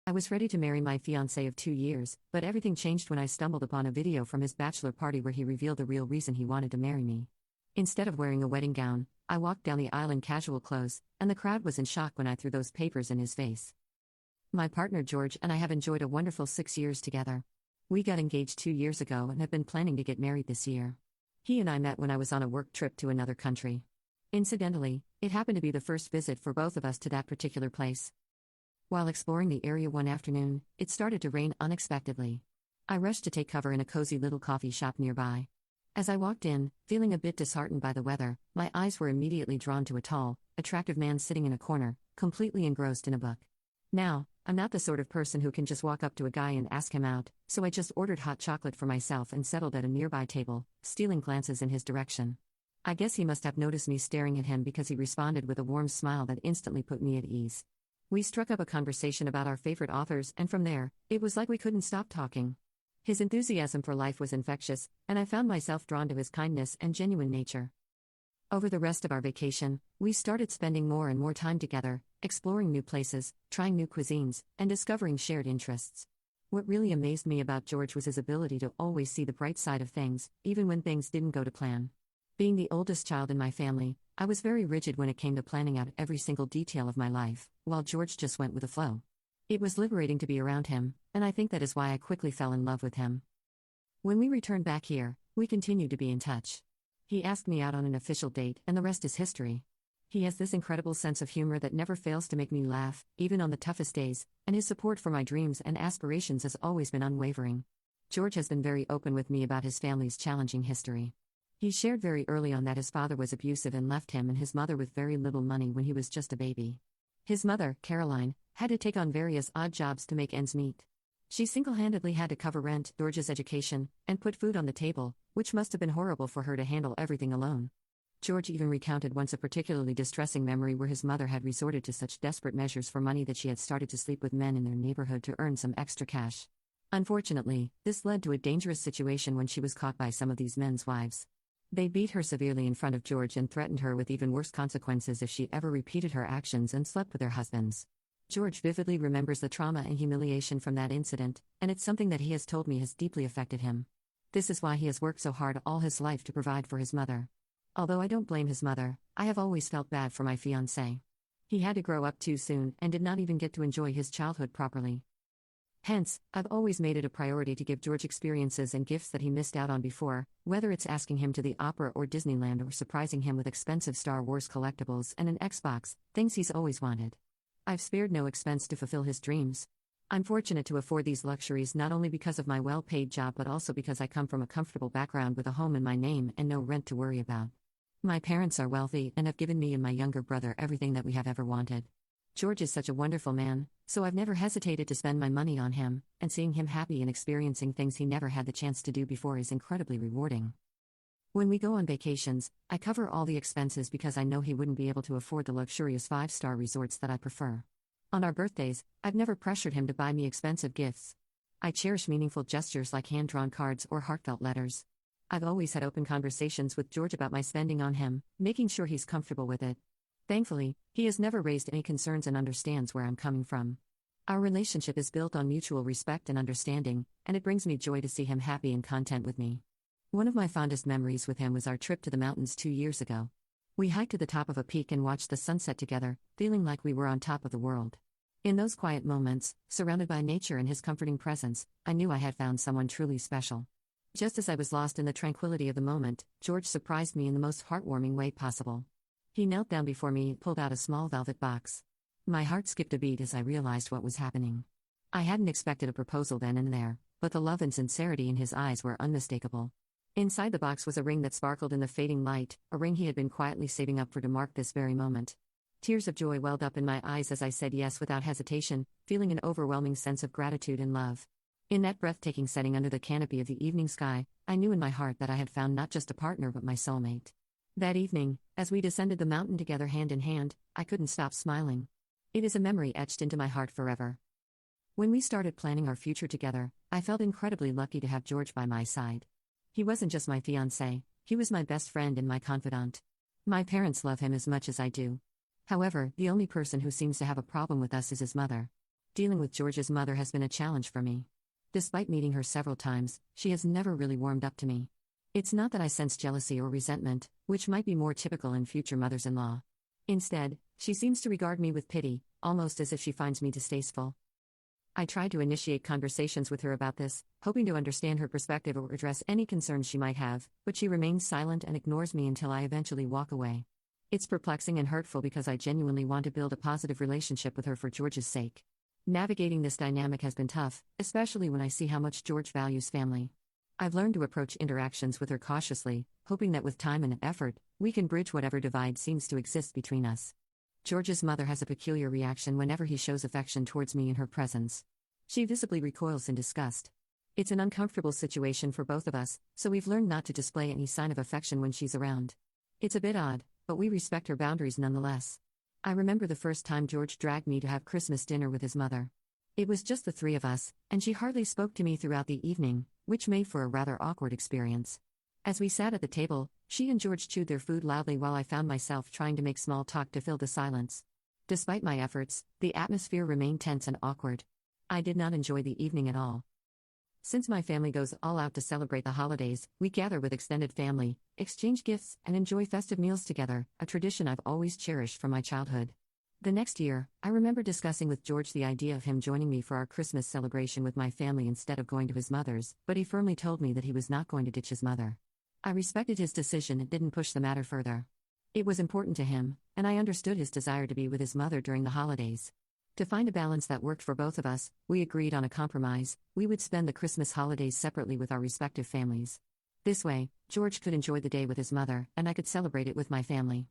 I was ready to marry my fiancé of 2 years, but everything changed when I stumbled upon a video from his bachelor party where he revealed the real reason he wanted to marry me. Instead of wearing a wedding gown, I walked down the aisle in casual clothes, and the crowd was in shock when I threw those papers in his face. My partner George and I have enjoyed a wonderful 6 years together. We got engaged 2 years ago and have been planning to get married this year. He and I met when I was on a work trip to another country. Incidentally, it happened to be the first visit for both of us to that particular place. While exploring the area one afternoon, it started to rain unexpectedly. I rushed to take cover in a cozy little coffee shop nearby. As I walked in, feeling a bit disheartened by the weather, my eyes were immediately drawn to a tall, attractive man sitting in a corner, completely engrossed in a book. Now, I'm not the sort of person who can just walk up to a guy and ask him out, so I just ordered hot chocolate for myself and settled at a nearby table, stealing glances in his direction. I guess he must have noticed me staring at him because he responded with a warm smile that instantly put me at ease. We struck up a conversation about our favorite authors, and from there, it was like we couldn't stop talking. His enthusiasm for life was infectious, and I found myself drawn to his kindness and genuine nature. Over the rest of our vacation, we started spending more and more time together, exploring new places, trying new cuisines, and discovering shared interests. What really amazed me about George was his ability to always see the bright side of things, even when things didn't go to plan. Being the oldest child in my family, I was very rigid when it came to planning out every single detail of my life, while George just went with the flow. It was liberating to be around him, and I think that is why I quickly fell in love with him. When we returned back here, we continued to be in touch. He asked me out on an official date, and the rest is history. He has this incredible sense of humor that never fails to make me laugh, even on the toughest days, and his support for my dreams and aspirations has always been unwavering. George has been very open with me about his family's challenging history. He shared very early on that his father was abusive and left him and his mother with very little money when he was just a baby. His mother, Caroline, had to take on various odd jobs to make ends meet. She single-handedly had to cover rent, George's education, and put food on the table, which must have been horrible for her to handle everything alone. George even recounted once a particularly distressing memory where his mother had resorted to such desperate measures for money that she had started to sleep with men in their neighborhood to earn some extra cash. Unfortunately, this led to a dangerous situation when she was caught by some of these men's wives. They beat her severely in front of George and threatened her with even worse consequences if she ever repeated her actions and slept with their husbands. George vividly remembers the trauma and humiliation from that incident, and it's something that he has told me has deeply affected him. This is why he has worked so hard all his life to provide for his mother. Although I don't blame his mother, I have always felt bad for my fiancé. He had to grow up too soon and did not even get to enjoy his childhood properly. Hence, I've always made it a priority to give George experiences and gifts that he missed out on before, whether it's asking him to the opera or Disneyland or surprising him with expensive Star Wars collectibles and an Xbox, things he's always wanted. I've spared no expense to fulfill his dreams. I'm fortunate to afford these luxuries not only because of my well-paid job but also because I come from a comfortable background with a home in my name and no rent to worry about. My parents are wealthy and have given me and my younger brother everything that we have ever wanted. George is such a wonderful man, so I've never hesitated to spend my money on him, and seeing him happy and experiencing things he never had the chance to do before is incredibly rewarding. When we go on vacations, I cover all the expenses because I know he wouldn't be able to afford the luxurious 5-star resorts that I prefer. On our birthdays, I've never pressured him to buy me expensive gifts. I cherish meaningful gestures like hand-drawn cards or heartfelt letters. I've always had open conversations with George about my spending on him, making sure he's comfortable with it. Thankfully, he has never raised any concerns and understands where I'm coming from. Our relationship is built on mutual respect and understanding, and it brings me joy to see him happy and content with me. One of my fondest memories with him was our trip to the mountains 2 years ago. We hiked to the top of a peak and watched the sunset together, feeling like we were on top of the world. In those quiet moments, surrounded by nature and his comforting presence, I knew I had found someone truly special. Just as I was lost in the tranquility of the moment, George surprised me in the most heartwarming way possible. He knelt down before me and pulled out a small velvet box. My heart skipped a beat as I realized what was happening. I hadn't expected a proposal then and there, but the love and sincerity in his eyes were unmistakable. Inside the box was a ring that sparkled in the fading light, a ring he had been quietly saving up for to mark this very moment. Tears of joy welled up in my eyes as I said yes without hesitation, feeling an overwhelming sense of gratitude and love. In that breathtaking setting under the canopy of the evening sky, I knew in my heart that I had found not just a partner but my soulmate. That evening, as we descended the mountain together hand in hand, I couldn't stop smiling. It is a memory etched into my heart forever. When we started planning our future together, I felt incredibly lucky to have George by my side. He wasn't just my fiancé, he was my best friend and my confidant. My parents love him as much as I do. However, the only person who seems to have a problem with us is his mother. Dealing with George's mother has been a challenge for me. Despite meeting her several times, she has never really warmed up to me. It's not that I sense jealousy or resentment, which might be more typical in future mothers in law. Instead, she seems to regard me with pity, almost as if she finds me distasteful. I try to initiate conversations with her about this, hoping to understand her perspective or address any concerns she might have, but she remains silent and ignores me until I eventually walk away. It's perplexing and hurtful because I genuinely want to build a positive relationship with her for George's sake. Navigating this dynamic has been tough, especially when I see how much George values family. I've learned to approach interactions with her cautiously, hoping that with time and effort, we can bridge whatever divide seems to exist between us. George's mother has a peculiar reaction whenever he shows affection towards me in her presence. She visibly recoils in disgust. It's an uncomfortable situation for both of us, so we've learned not to display any sign of affection when she's around. It's a bit odd, but we respect her boundaries nonetheless. I remember the first time George dragged me to have Christmas dinner with his mother. It was just the three of us, and she hardly spoke to me throughout the evening, which made for a rather awkward experience. As we sat at the table, she and George chewed their food loudly while I found myself trying to make small talk to fill the silence. Despite my efforts, the atmosphere remained tense and awkward. I did not enjoy the evening at all. Since my family goes all out to celebrate the holidays, we gather with extended family, exchange gifts, and enjoy festive meals together, a tradition I've always cherished from my childhood. The next year, I remember discussing with George the idea of him joining me for our Christmas celebration with my family instead of going to his mother's, but he firmly told me that he was not going to ditch his mother. I respected his decision and didn't push the matter further. It was important to him, and I understood his desire to be with his mother during the holidays. To find a balance that worked for both of us, we agreed on a compromise: we would spend the Christmas holidays separately with our respective families. This way, George could enjoy the day with his mother, and I could celebrate it with my family.